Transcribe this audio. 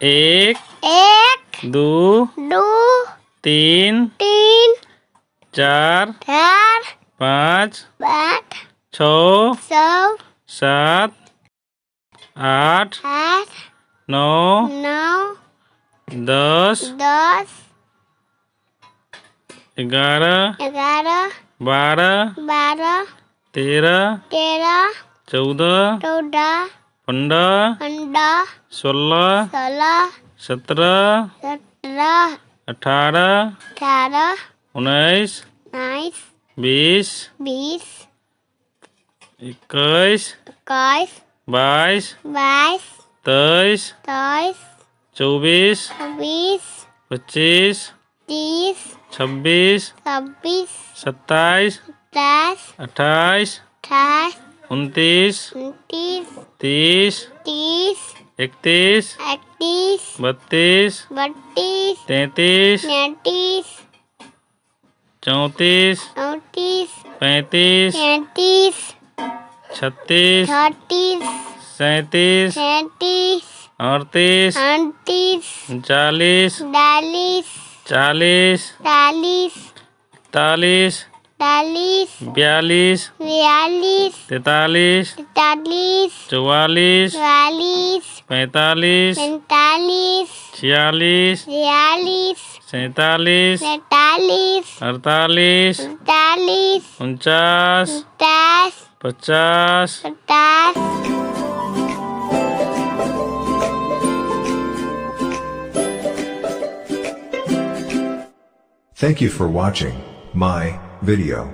एक, एक, दो, दो, तीन, तीन, चार, चार, पाँच, पाँच, छः, छः, सात, आठ, आठ, नौ, नौ, 10, 10, 11, 11, 12, 12, 13, 13, 14, 14, 15, 15, 16, 16, 17, 17, 18, 18, 19, 19, 20, 20, 21, 21, 22, 22, 23, 23, 24, 24, 25, 30, 26, 26, 27, 27, 28, 28, 29, 29, 30, 30, 31, 31, 32, 32, 33, 33, 34, 34, 35, 35, 36, 36, 37, 37, 38, 38, 40, 40, 40, 40, 41, 40, 42, 42, 43, 43, 44, 44, 45, 45, 46, 46, 47, 47, 48, 48, 49, 50, 50. 50. Thank you for watching my video.